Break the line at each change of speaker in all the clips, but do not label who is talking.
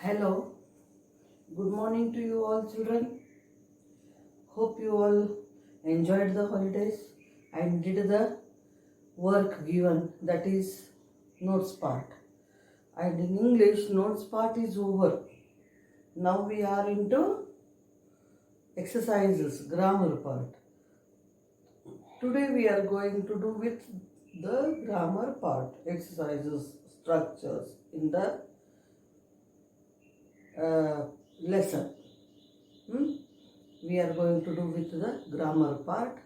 Hello, good morning to you all, children. Hope you all enjoyed the holidays and did the work given, that is notes part. And in English, notes part is over. Now we are into exercises, grammar part. Today we are going to do with the grammar part, exercises, structures in the lesson. We are going to do with the grammar part,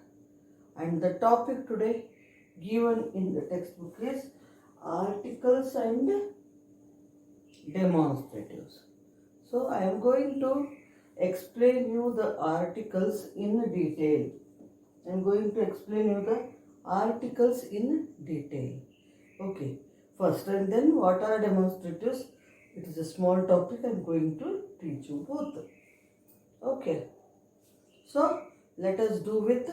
and the topic today given in the textbook is articles and demonstratives. So I am going to explain you the articles in detail. I am going to explain you the articles in detail. Okay, first, and then what are demonstratives? It is a small topic. I am going to teach you both. Okay, so let us do with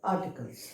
articles.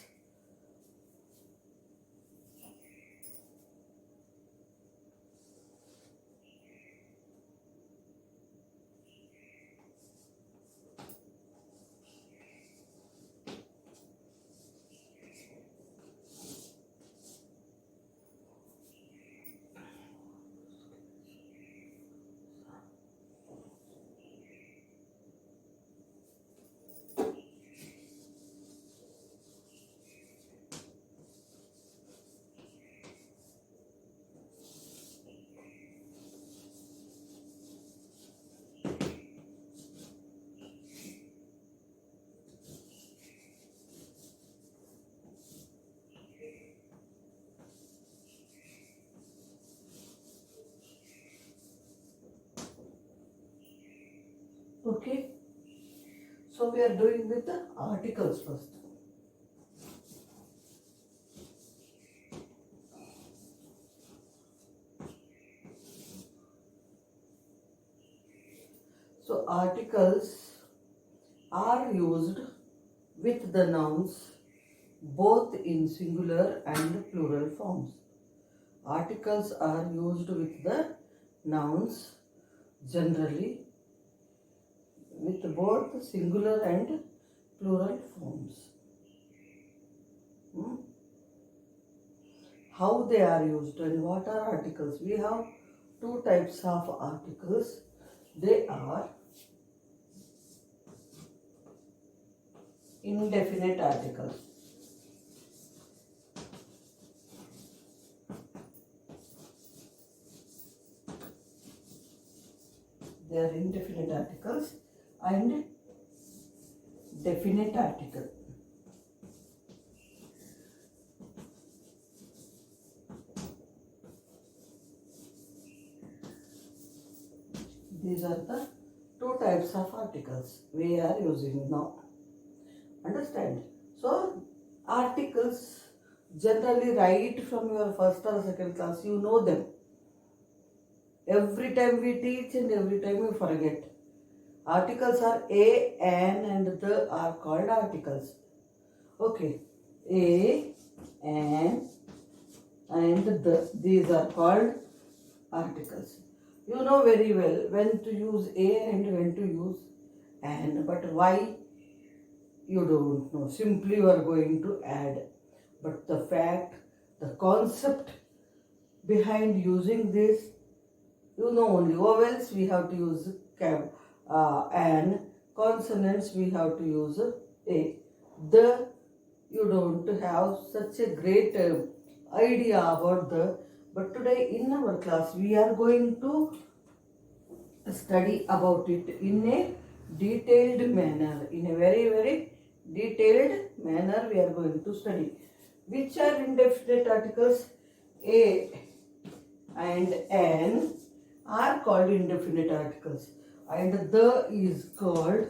Okay, so we are doing with the articles first. So articles are used with the nouns both in singular and plural forms. Articles are used with the nouns generally with both singular and plural forms. How they are used and what are articles? We have two types of articles. They are indefinite articles. They are indefinite articles and definite article. These are the two types of articles we are using now. Understand? So, articles generally right from your first or second class, you know them. Every time we teach and every time we forget. Articles are a, an, and the are called articles. Okay, a, an, and the. These are called articles. You know very well when to use a and when to use an, but why you don't know. Simply you are going to add. But the fact, the concept behind using this, you know only. Vowels we have to use an, consonants we have to use a. The, you don't have such a great idea about the. But today in our class we are going to study about it in a detailed manner. In a very detailed manner we are going to study. Which are indefinite articles? A and an are called indefinite articles, and the is called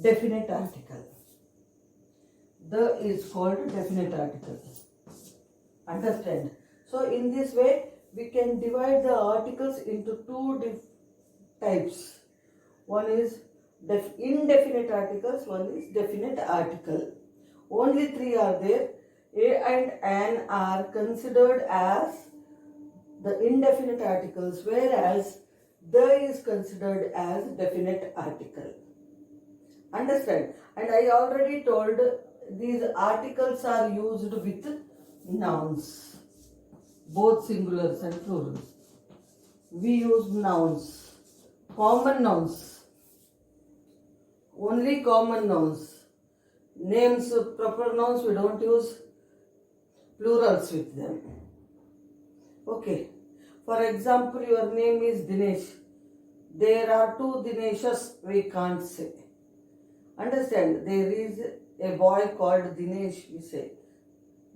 definite article. The is called definite article. Understand? So in this way we can divide the articles into two types. One is indefinite articles, one is definite article. Only three are there. A and an are considered as the indefinite articles, whereas The is considered as definite article. Understand? And I already told these articles are used with nouns, both singulars and plurals. We use nouns, common nouns, only common nouns. Names, proper nouns, we don't use plurals with them. Okay. For example, your name is Dinesh. There are two Dineshas, we can't say. Understand? There is a boy called Dinesh, we say.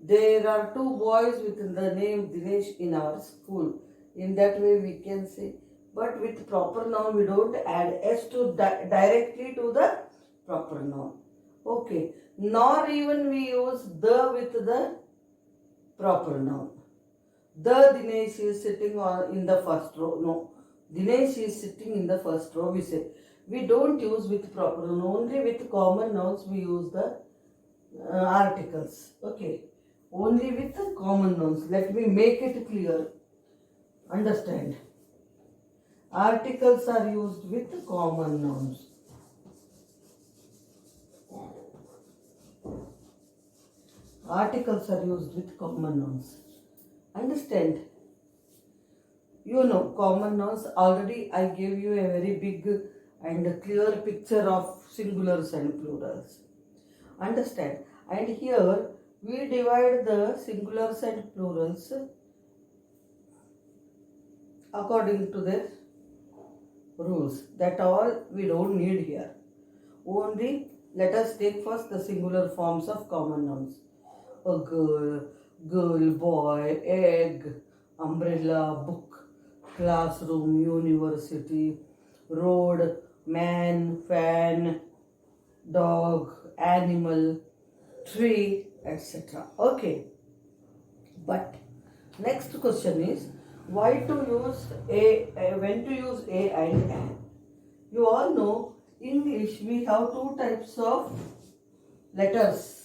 There are two boys with the name Dinesh in our school. In that way we can say. But with proper noun, we don't add S to directly to the proper noun. Okay. Nor even we use the with the proper noun. The Dinesh is sitting in the first row. No. Dinesh is sitting in the first row, we say. We don't use with proper noun. Only with common nouns we use the articles. Okay. Only with the common nouns. Let me make it clear. Understand? Articles are used with common nouns. Articles are used with common nouns. Understand? You know, common nouns, already I gave you a very big and clear picture of singulars and plurals. Understand? And here we divide the singulars and plurals according to their rules. That all we don't need here. Only let us take first the singular forms of common nouns. A girl, boy, egg, umbrella, book, classroom, university, road, man, fan, dog, animal, tree, etc. Okay. But next question is why to use when to use a and an. You all know English we have two types of letters.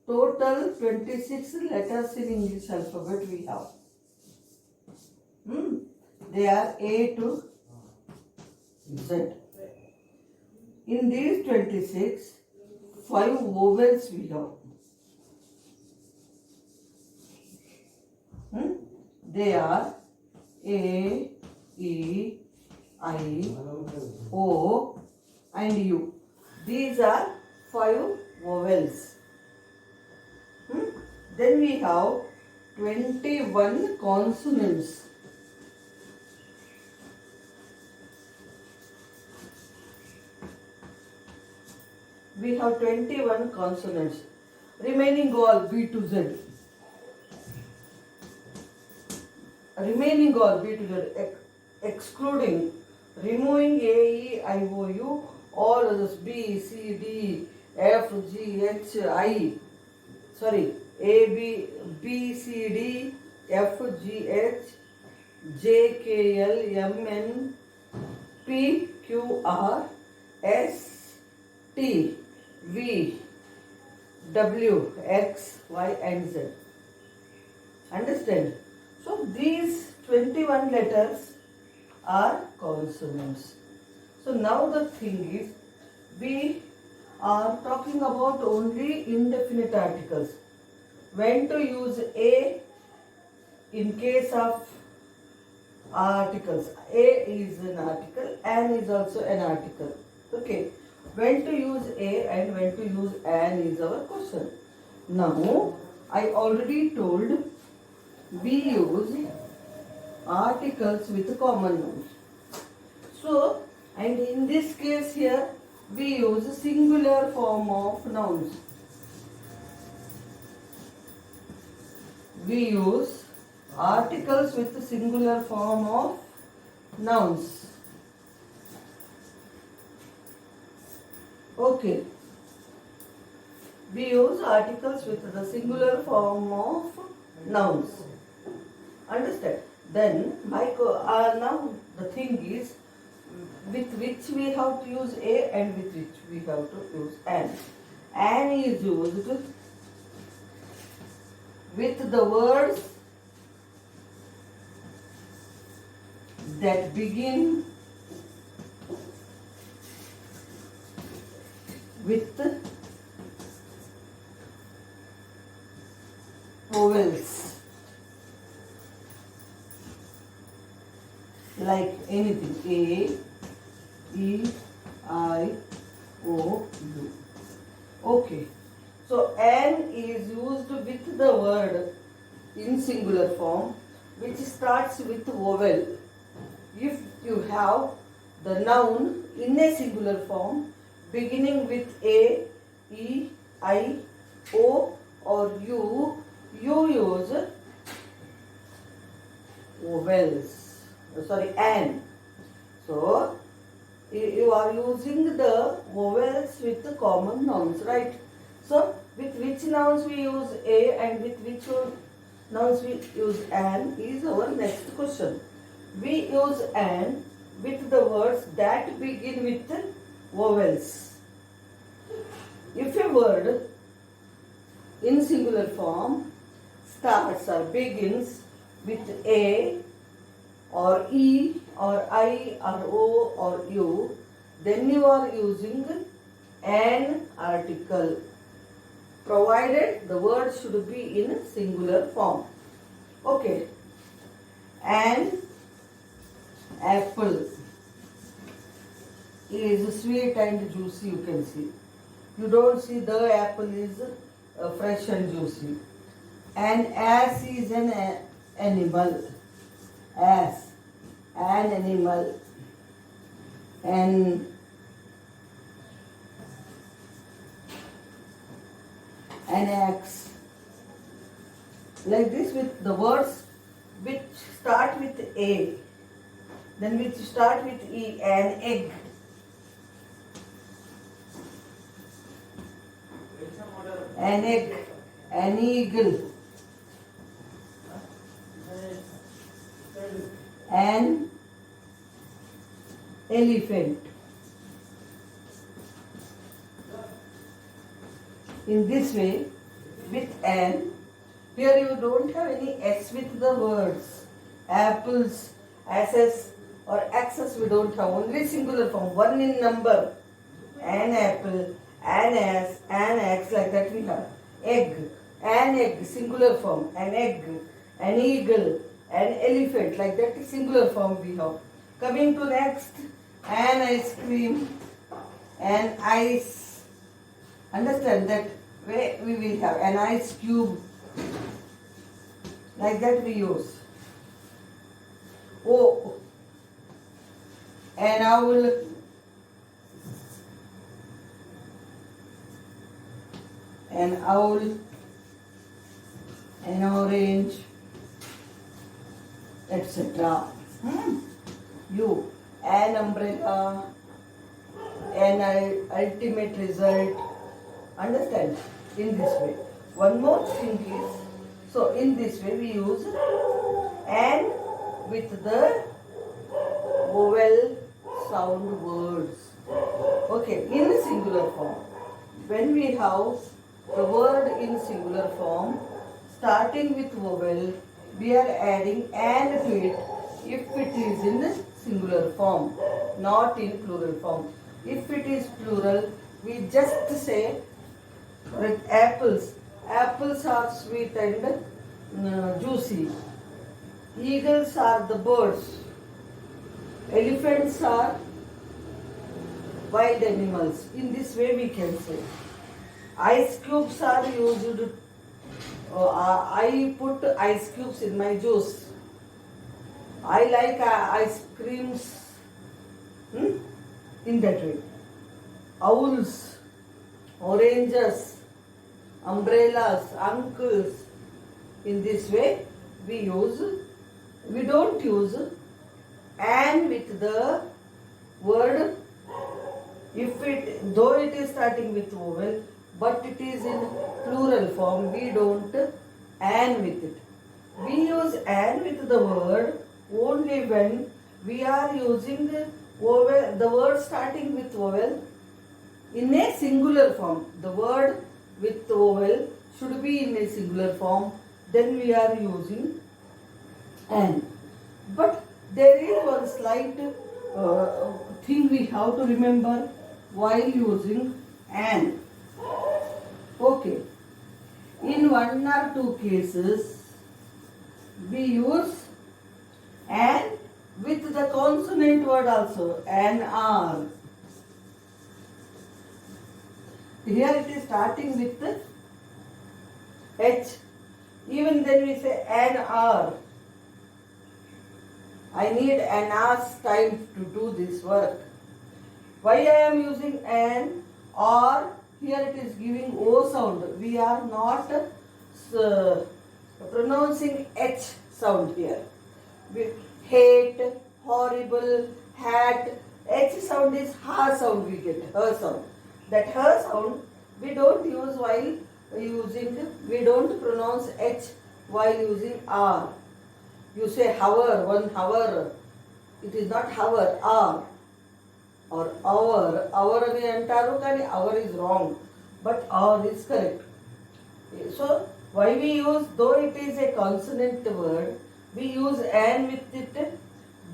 Total 26 letters in English alphabet we have. They are A to Z. In these 26, 5 vowels we have. They are A, E, I, O and U. These are 5 vowels. Then we have 21 consonants. We have 21 consonants. Remaining all B to Z. Remaining all B to Z, excluding, removing A, E, I, O, U, all others B, C, D, F, G, H, I. Sorry, A, B, B, C, D, F, G, H, J, K, L, M, N, P, Q, R, S, T, V, W, X, Y and Z. Understand? So these 21 letters are consonants. So now the thing is, we are talking about only indefinite articles. When to use A in case of articles. A is an article, an is also an article. Okay. When to use A and when to use an is our question. Now, I already told we use articles with common nouns. So, and in this case here, we use singular form of nouns. We use articles with singular form of nouns. Okay. We use articles with the singular form of nouns. Understand? Then, now the thing is, with which we have to use A and with which we have to use an. An is used with the words that begin with vowels, like anything, A, E, I, O, U. Okay. So an is used with the word in singular form which starts with vowel. If you have the noun in a singular form beginning with A, E, I, O or U, you use vowels. An. So you are using the vowels with the common nouns, right? So with which nouns we use A and with which nouns we use an is our next question. We use an with the words that begin with vowels. If a word in singular form starts or begins with A or E or I or O or U, then you are using an article, provided the word should be in singular form. Okay. An apple is sweet and juicy, you can see. You don't see the apple is fresh and juicy. An ass is an animal. Ass, an animal. An axe. Like this with the words which start with A, then which start with E. An egg. An egg. An eagle. An elephant. In this way, with an, here you don't have any S with the words. Apples, asses or axes we don't have, only singular form, one in number. An apple, an ass, an axe, like that we have. Egg, an egg, singular form, an egg, an eagle, an elephant, like that singular form we have. Coming to next, an ice cream, an ice. Understand that way we will have an ice cube, like that we use. Oh, an owl, an orange, etc. You, an umbrella, an ultimate result. Understand? In this way. One more thing is, so in this way we use an with the vowel sound words. Okay, in singular form. When we have the word in singular form starting with vowel, we are adding an to it if it is in the singular form, not in plural form. If it is plural, we just say like apples. Apples are sweet and juicy. Eagles are the birds. Elephants are wild animals. In this way we can say. Ice cubes are used. I put ice cubes in my juice. I like ice creams. In that way. Owls, oranges, umbrellas, uncles. In this way we don't use and with the word though it is starting with vowel, but it is in plural form, we don't and with it. We use and with the word only when we are using the word starting with vowel in a singular form. The word with vowel should be in a singular form, then we are using and. But there is one slight thing we have to remember while using An. Okay. In one or two cases, we use an with the consonant word also, an R. Here it is starting with H. Even then we say an R. I need an hour's time to do this work. Why I am using an or? Here it is giving O sound. We are not pronouncing H sound here. Hate, horrible, hat. H sound is ha sound we get, her sound. That her sound we don't use while we don't pronounce H while using R. You say hour, 1 hour. It is not hour, hour. Or hour. Hour ani antaru kani hour is wrong. But hour is correct. So, why we use, though it is a consonant word, we use an with it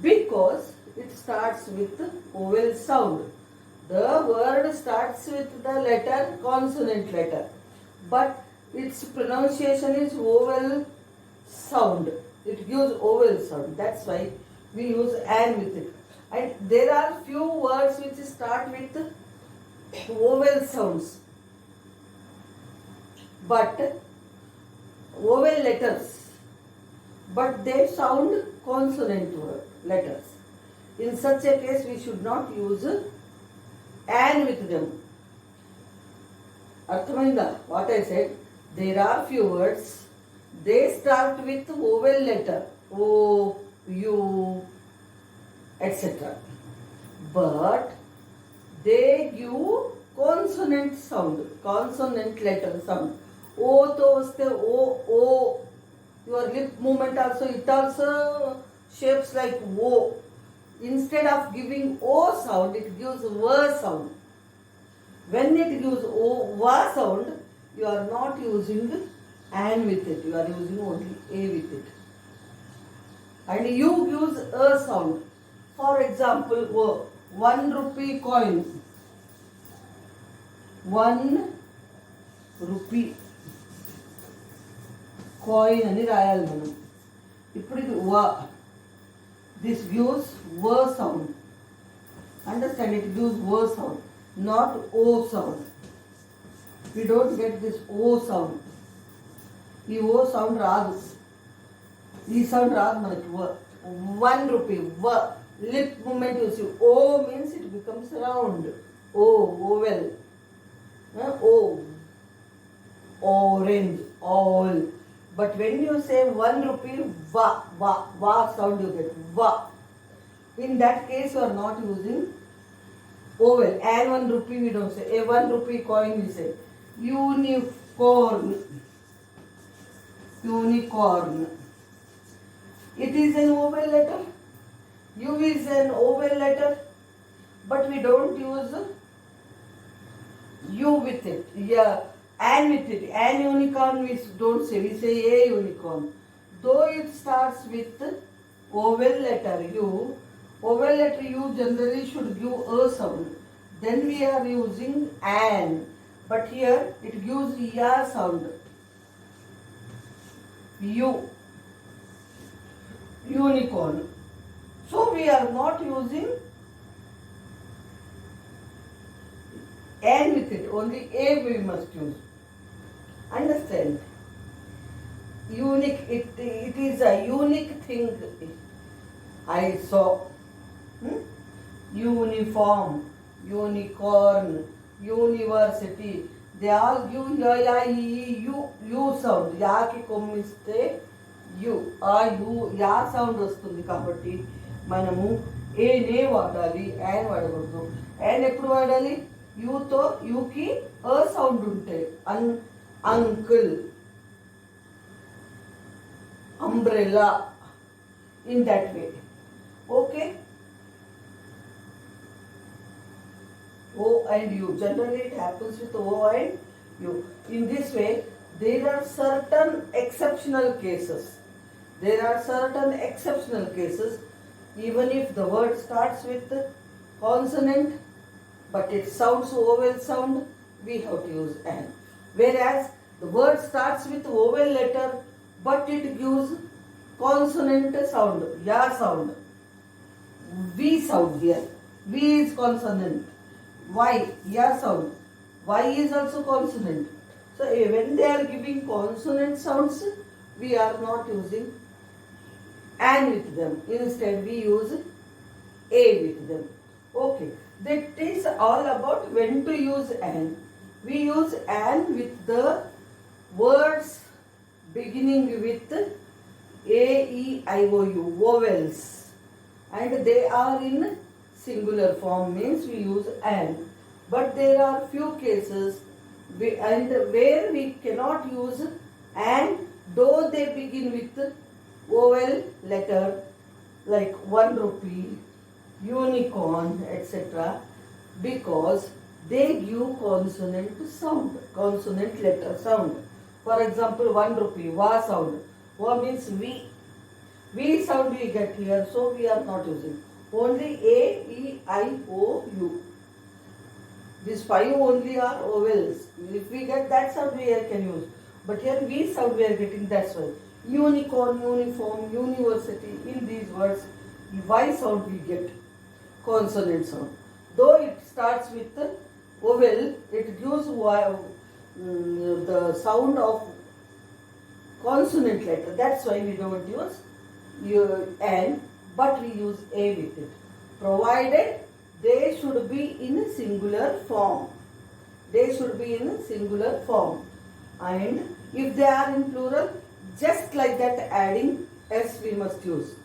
because it starts with vowel sound. The word starts with the letter, consonant letter. But its pronunciation is vowel sound. It gives vowel sound. That's why we use an with it. And there are few words which start with vowel sounds. But vowel letters. But they sound consonant letters. In such a case, we should not use an with them. Arthamainda, what I said, there are few words, they start with vowel letter, O, U, etc. But they give consonant sound, consonant letter sound. O to vaste O, your lip movement also, it also shapes like O. Instead of giving O sound, it gives V sound. When it gives O, V sound, you are not using an with it, you are using only A with it. And U gives a sound. For example, 1 rupee coin. 1 rupee coin అని రాయాలి మనం. ఇప్పుడు ఇది this gives V sound. Understand, it gives V sound, not O sound. We don't get this O sound. ఈ O sound రాదు. ఈ sound రాదు మనకి. 1 rupee, lip movement you see. O means it becomes round. O, oval. O, orange, all. But when you say 1 rupee, va sound you get, va. In that case, you are not using oval. And 1 rupee we don't say. A 1 rupee coin we say. Unicorn. Unicorn. It is an oval letter. U is an oval letter. But we don't use U with it. Yeah. And with it, an unicorn we don't say, we say a unicorn. Though it starts with vowel letter U, vowel letter U generally should give a sound. Then we are using an, but here it gives ya sound. U, unicorn. So we are not using an with it, only a we must use. Understand? Unique, it is a unique thing I saw. Uniform, unicorn, university. They all give you sound. Ya ki kommiste you. Ya sound వస్తుంది కాబట్టి మనము ఏ నే వాడాలి, an వాడకూడదు. An ఎప్పుడు వాడాలి? యూతో యూకి అ sound ఉంటాయి. Uncle, umbrella, in that way. Okay? O and U. Generally it happens with O and U. In this way, there are certain exceptional cases. There are certain exceptional cases, even if the word starts with consonant, but it sounds vowel sound, we have to use an. Whereas the word starts with vowel letter, but it gives consonant sound, ya sound, V sound here. V is consonant. Y, ya sound. Y is also consonant. So when they are giving consonant sounds, we are not using an with them. Instead, we use a with them. Okay. That is all about when to use an. We use an with the words beginning with A, E, I, O, U, vowels. And they are in singular form, means we use an. But there are few cases where we cannot use an, though they begin with vowel letter like 1 rupee, unicorn, etc., because they give consonant sound, consonant letter sound. For example, 1 rupee, va sound. Va means V. V sound we get here, so we are not using. Only A, E, I, O, U. These 5 only are vowels. If we get that sound, we can use. But here V sound we are getting, that's why. Unicorn, uniform, university, in these words, Y sound we get, consonant sound. Though it starts with the vowel, it gives the sound of consonant letter. That's why we don't use N, but we use A with it. Provided they should be in singular form. They should be in singular form. And if they are in plural, just like that, adding S we must use.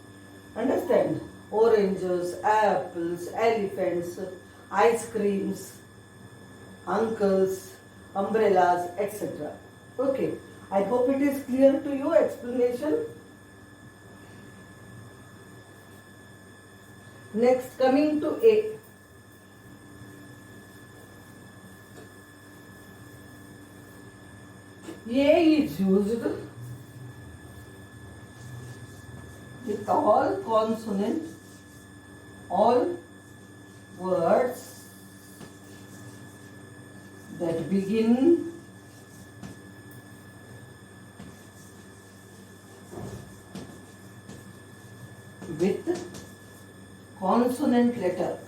Understand? Oranges, apples, elephants, ice creams, uncles, umbrellas, etc. Okay. I hope it is clear to you, explanation. Next, coming to A. A is used with all consonants, all words that begin with consonant letter.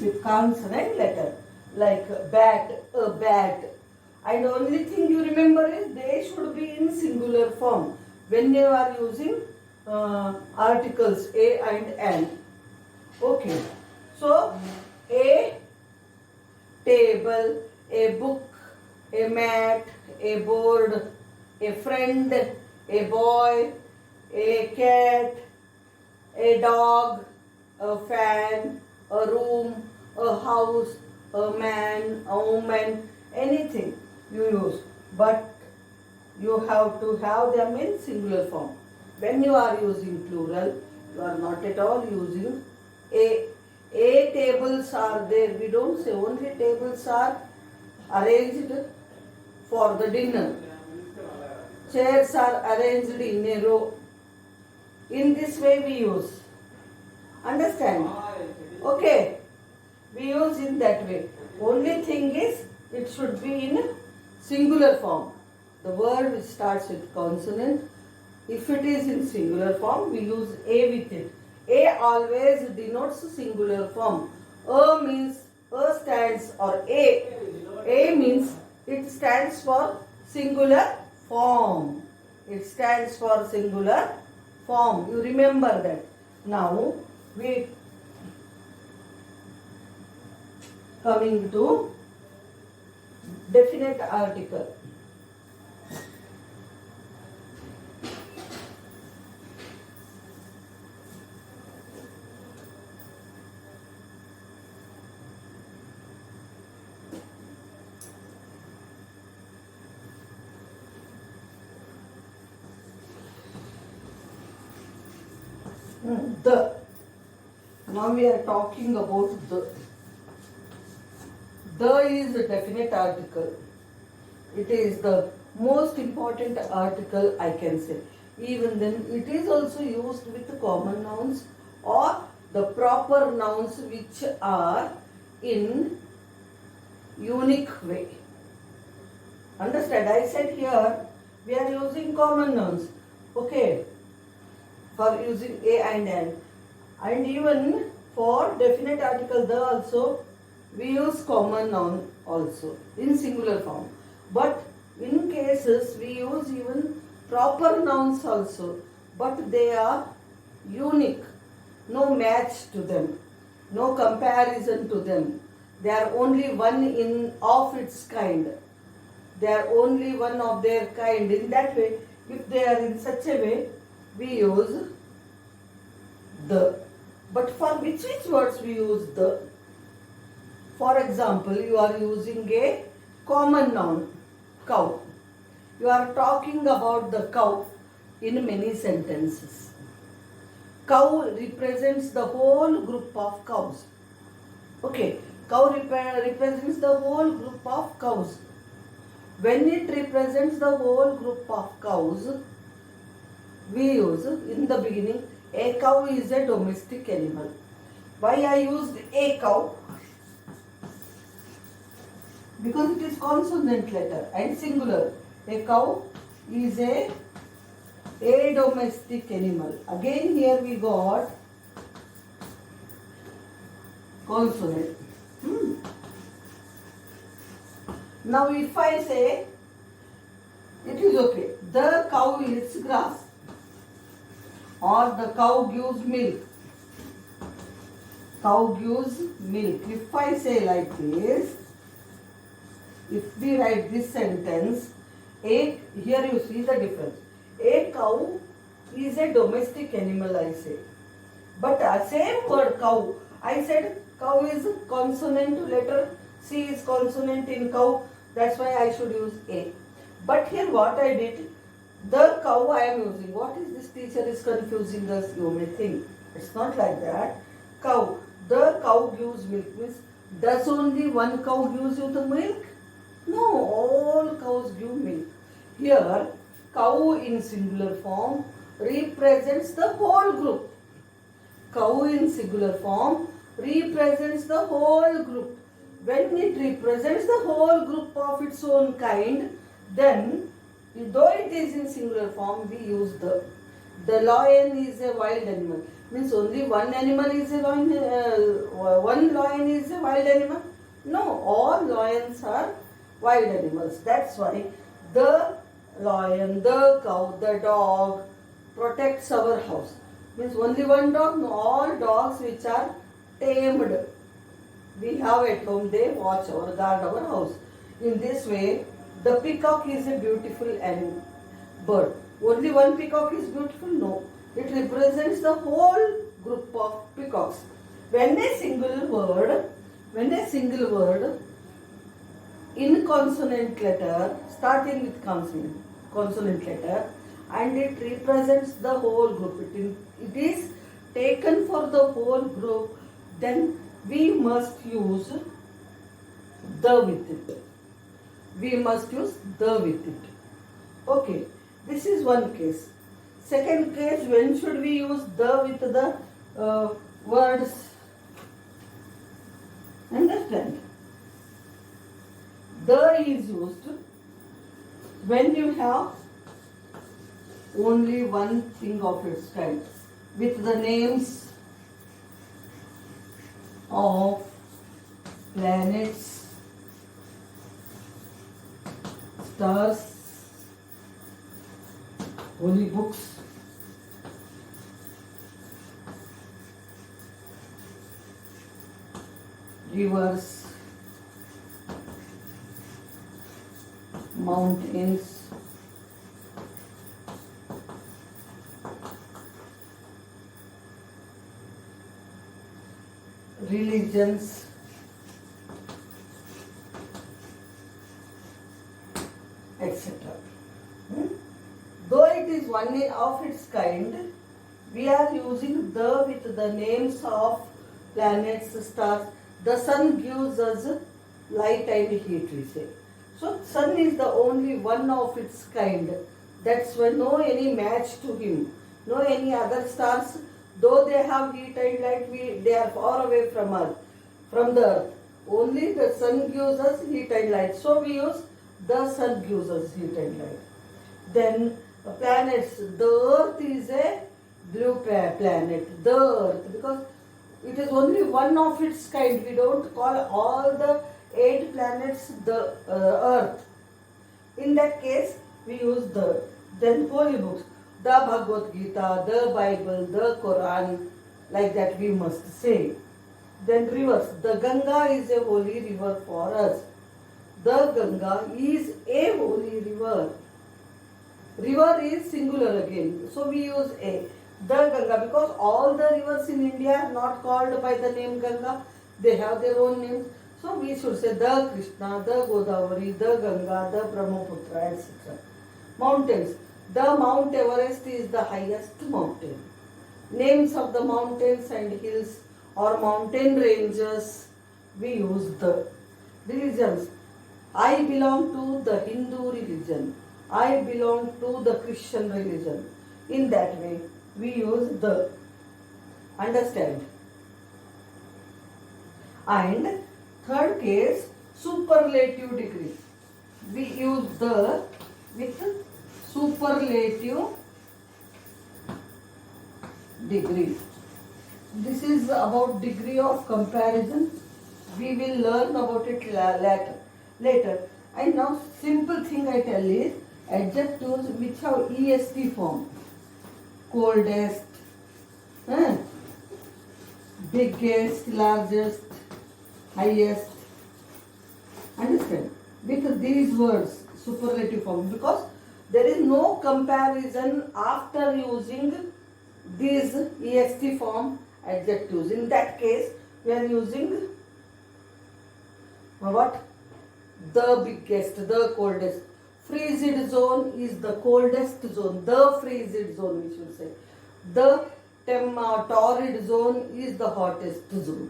With consonant letter, like bat, a bat. And only thing you remember is they should be in singular form when you are using articles A and N. Okay. So, a table, a book, a mat, a board, a friend, a boy, a cat, a dog, a fan, a room, a house, a man, a woman, anything you use. But you have to have them in singular form. When you are using plural, you are not at all using a. A tables are there. We don't say only tables are arranged for the dinner. Chairs are arranged in a row. In this way we use. Understand? Okay. We use in that way. Only thing is it should be in singular form. The word which starts with consonant. If it is in singular form, we use A with it. A always denotes singular form. A means A stands or A. A means it stands for singular form. It stands for singular form. You remember that. Now we coming to definite article. The. Now we are talking about the. The is a definite article. It is the most important article I can say. even then it is also used with common nouns or the proper nouns which are in unique way. Understand? I said here we are using common nouns. Okay, for using a and an. And even for definite article the also we use common noun also in singular form. But in cases we use even proper nouns also, but they are unique, no match to them, no comparison to them. They are only one in of its kind. They are only one of their kind. In that way, if they are in such a way, we use the. But for which words we use the? For example, you are using a common noun, cow. You are talking about the cow in many sentences. Cow represents the whole group of cows. Okay, cow represents the whole group of cows. When it represents the whole group of cows, we use in the beginning, a cow is a domestic animal. Why I used a cow? Because it is consonant letter and singular. A cow is a domestic animal. Again here we got consonant. Now if I say, it is okay. The cow eats grass. Or the cow gives milk. Cow gives milk. If I say like this, if we write this sentence, here you see the difference. A cow is a domestic animal, I say. But same word cow, I said cow is consonant letter, C is consonant in cow, that's why I should use A. But here what I did, the cow I am using. What is this teacher is confusing us, you may think. It's not like that. Cow, the cow gives milk means, does only one cow gives you the milk? No, all cows give milk. Here, cow in singular form represents the whole group. Cow in singular form represents the whole group. When it represents the whole group of its own kind, then though it is in singular form, we use the. The lion is a wild animal. Means only one animal is a lion. One lion is a wild animal. No, all lions are wild animals. That's why the lion, the cow, the dog protects our house. Means only one dog, no, all dogs which are tamed. We have at home, they watch our, guard our house. In this way, the peacock is a beautiful bird. Only one peacock is beautiful? No. It represents the whole group of peacocks. When a single word in consonant letter, starting with consonant letter, and it represents the whole group. It is taken for the whole group, then we must use the with it. We must use the with it. Okay, this is one case. Second case, when should we use the with the words? Understand? The is used when you have only one thing of its kind, with the names of planets, stars, holy books, rivers, mountains, religions, etc. Though it is one of its kind, we are using the with the names of planets, stars. The sun gives us light and heat, we say. So sun is the only one of its kind. That's why no any match to him. No any other stars. Though they have heat and light, they are far away from us, from the earth. Only the sun gives us heat and light. So we use the sun gives us heat and light. Then planets. The earth is a blue planet. The earth, because it is only one of its kind. We don't call all the 8 planets the earth. In that case, we use the. Then holy books, the Bhagavad Gita, the Bible, the Quran, like that we must say. Then rivers. The Ganga is a holy river for us. The Ganga is a holy river. River is singular again. So we use a. The Ganga, because all the rivers in India are not called by the name Ganga. They have their own names. So we should say the Krishna, the Godavari, the Ganga, the Brahmaputra, etc. Mountains. The Mount Everest is the highest mountain. Names of the mountains and hills or mountain ranges, we use the. Religions. I belong to the Hindu religion. I belong to the Christian religion. In that way, we use the. Understand? And third case, superlative degree. We use the with superlative degree. This is about degree of comparison. We will learn about it later. And now simple thing I tell is adjectives which have EST form. Coldest, biggest, largest, highest. Understand? With these words, superlative form, because there is no comparison after using these EST form adjectives. In that case, we are using what? The biggest, the coldest. Freezed zone is the coldest zone. The freezed zone, we should say. The torrid zone is the hottest zone.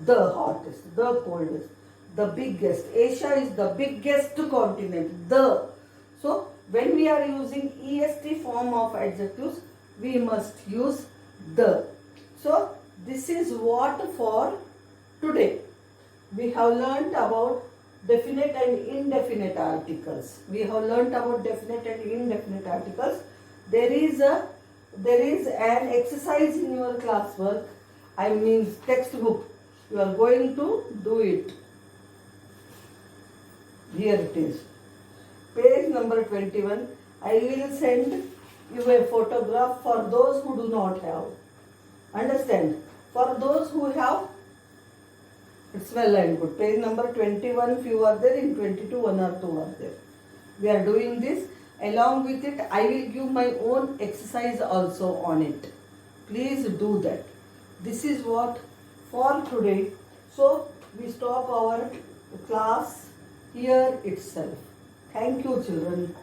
The hottest, the coldest, the biggest. Asia is the biggest continent. The. So, when we are using EST form of adjectives, we must use the. So, this is what for today. We have learnt about definite and indefinite articles. We have learnt about definite and indefinite articles. There is an exercise in your classwork. I mean textbook. You are going to do it. Here it is. Page number 21. I will send you a photograph for those who do not have. Understand? For those who have, it's well and good. Page number 21 few are there, in 22 1 or 2 are there. We are doing this. Along with it, I will give my own exercise also on it. Please do that. This is what for today. So, we stop our class here itself. Thank you, children.